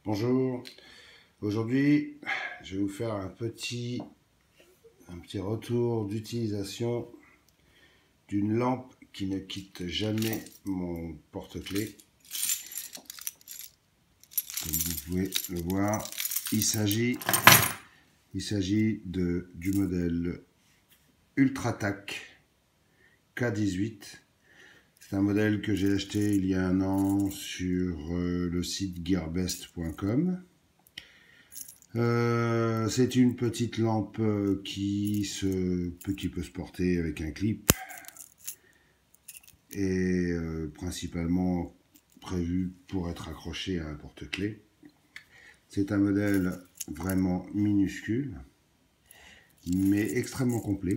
Bonjour, aujourd'hui je vais vous faire un petit retour d'utilisation d'une lampe qui ne quitte jamais mon porte-clés. Comme vous pouvez le voir, il s'agit du modèle Ultratac K18. C'est un modèle que j'ai acheté il y a un an sur le site gearbest.com. C'est une petite lampe qui peut se porter avec un clip et principalement prévu pour être accroché à un porte-clés. C'est un modèle vraiment minuscule mais extrêmement complet.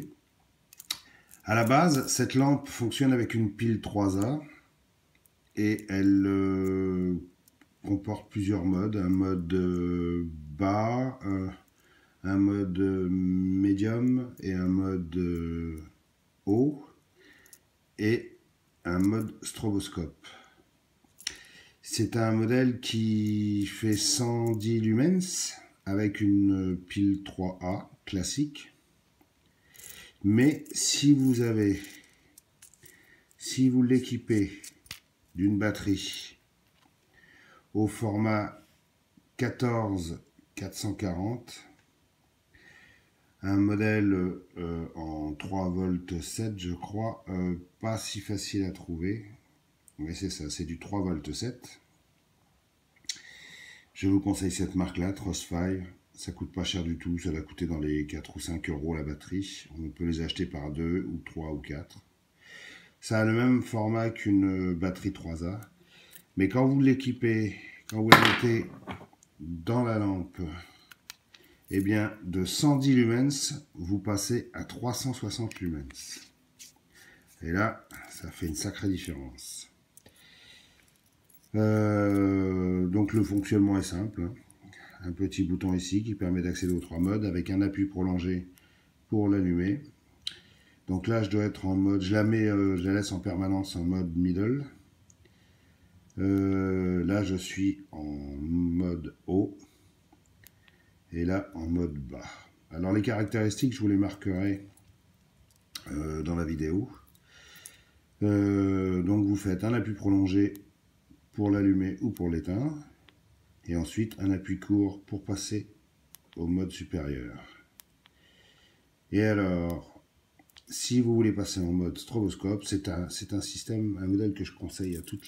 À la base, cette lampe fonctionne avec une pile 3A et elle comporte plusieurs modes. Un mode bas, un mode médium et un mode haut et un mode stroboscope. C'est un modèle qui fait 110 lumens avec une pile 3A classique. Mais si vous l'équipez d'une batterie au format 14-440, un modèle en 3 volts 7 je crois, pas si facile à trouver, mais c'est ça, c'est du 3 volts 7. Je vous conseille cette marque là, Trossfire. Ça coûte pas cher du tout, ça va coûter dans les 4 ou 5 euros la batterie. On peut les acheter par 2 ou 3 ou 4. Ça a le même format qu'une batterie 3A. Mais quand vous l'équipez, quand vous la mettez dans la lampe, eh bien de 110 lumens, vous passez à 360 lumens. Et là, ça fait une sacrée différence. Donc le fonctionnement est simple. Un petit bouton ici qui permet d'accéder aux 3 modes avec un appui prolongé pour l'allumer. Donc là, je dois être en mode, je la laisse en permanence en mode middle. Là, je suis en mode haut et là en mode bas. Alors les caractéristiques, je vous les marquerai dans la vidéo. Donc vous faites un appui prolongé pour l'allumer ou pour l'éteindre. Et ensuite un appui court pour passer au mode supérieur. Et alors, si vous voulez passer en mode stroboscope, c'est un système, un modèle que je conseille à toutes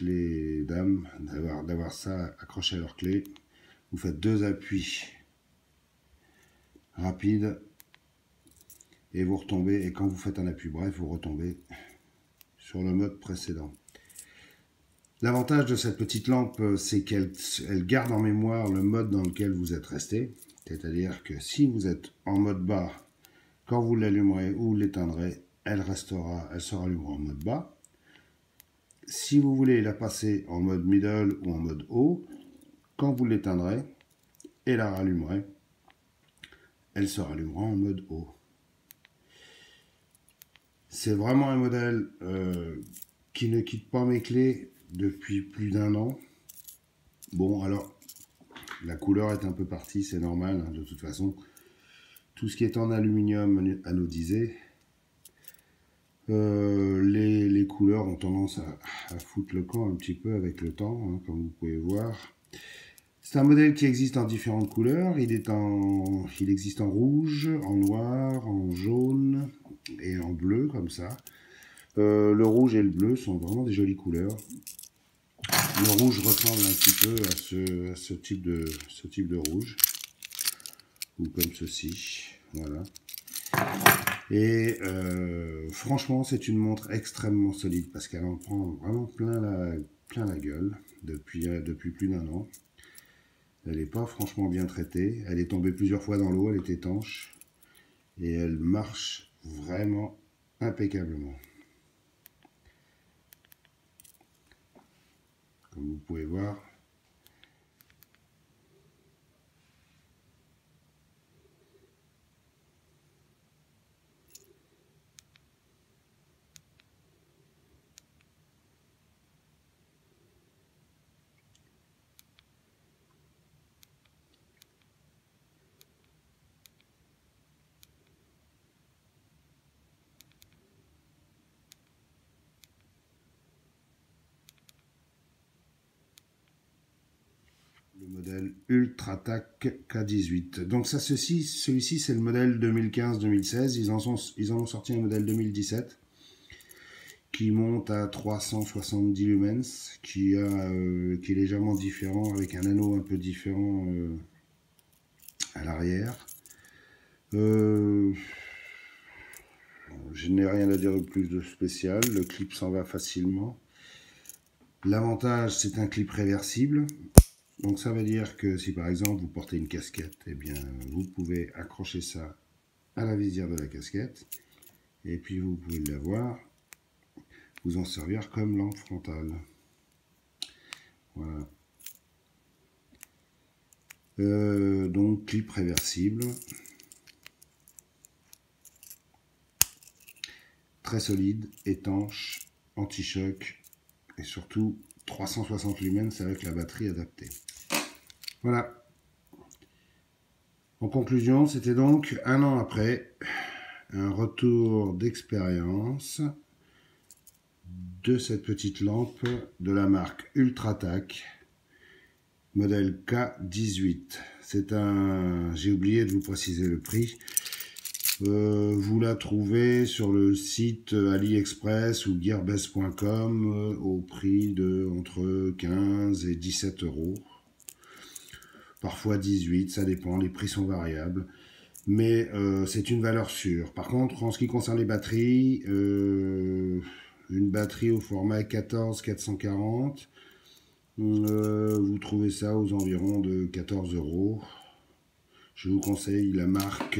les dames d'avoir ça accroché à leur clé. Vous faites 2 appuis rapides et vous retombez. Et quand vous faites un appui bref, vous retombez sur le mode précédent. L'avantage de cette petite lampe, c'est qu'elle garde en mémoire le mode dans lequel vous êtes resté. C'est-à-dire que si vous êtes en mode bas, quand vous l'allumerez ou l'éteindrez, elle se rallumera en mode bas. Si vous voulez la passer en mode middle ou en mode haut, quand vous l'éteindrez et la rallumerez, elle se rallumera en mode haut. C'est vraiment un modèle qui ne quitte pas mes clés depuis plus d'1 an. Bon, alors, la couleur est un peu partie, c'est normal, hein, de toute façon. Tout ce qui est en aluminium anodisé, les couleurs ont tendance à foutre le camp un petit peu avec le temps, hein, comme vous pouvez voir. C'est un modèle qui existe en différentes couleurs. Il existe en rouge, en noir, en jaune et en bleu, comme ça. Le rouge et le bleu sont vraiment des jolies couleurs. Le rouge ressemble un petit peu à ce type de rouge. Ou comme ceci. Voilà. Et franchement, c'est une montre extrêmement solide parce qu'elle en prend vraiment plein la gueule depuis plus d'1 an. Elle n'est pas franchement bien traitée. Elle est tombée plusieurs fois dans l'eau, elle est étanche. Et elle marche vraiment impeccablement. Comme vous pouvez voir. modèle Ultratak K18. Donc ça, celui-ci c'est le modèle 2015-2016. Ils en ont sorti un modèle 2017 qui monte à 370 lumens, qui est légèrement différent, avec un anneau un peu différent à l'arrière. Je n'ai rien à dire de plus de spécial. Le clip s'en va facilement. L'avantage, c'est un clip réversible. Donc ça veut dire que si par exemple vous portez une casquette, eh bien vous pouvez accrocher ça à la visière de la casquette. Et puis vous pouvez l'avoir, vous en servir comme lampe frontale. Voilà. Donc clip réversible. Très solide, étanche, anti-choc. Et surtout 360 lumens avec la batterie adaptée. Voilà. En conclusion, c'était donc un an après un retour d'expérience de cette petite lampe de la marque Ultratak, modèle K18. C'est un... J'ai oublié de vous préciser le prix. Vous la trouvez sur le site AliExpress ou gearbest.com au prix de entre 15 et 17 euros. Parfois 18, ça dépend, les prix sont variables. Mais c'est une valeur sûre. Par contre, en ce qui concerne les batteries, une batterie au format 14-440, vous trouvez ça aux environs de 14 euros. Je vous conseille la marque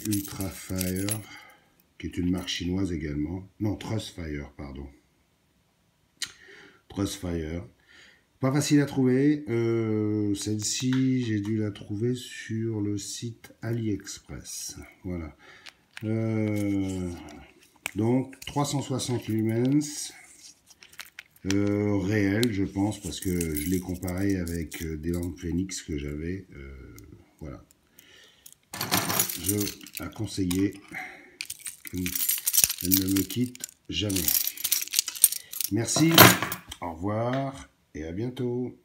Ultrafire, qui est une marque chinoise également. Non, Trustfire, pardon. Trustfire. Pas facile à trouver. Celle-ci, j'ai dû la trouver sur le site AliExpress. Voilà. Donc, 360 lumens. Réel, je pense, parce que je l'ai comparé avec des lampes Phoenix que j'avais. Voilà. Je la conseiller. Elle ne me quitte jamais. Merci. Au revoir et à bientôt.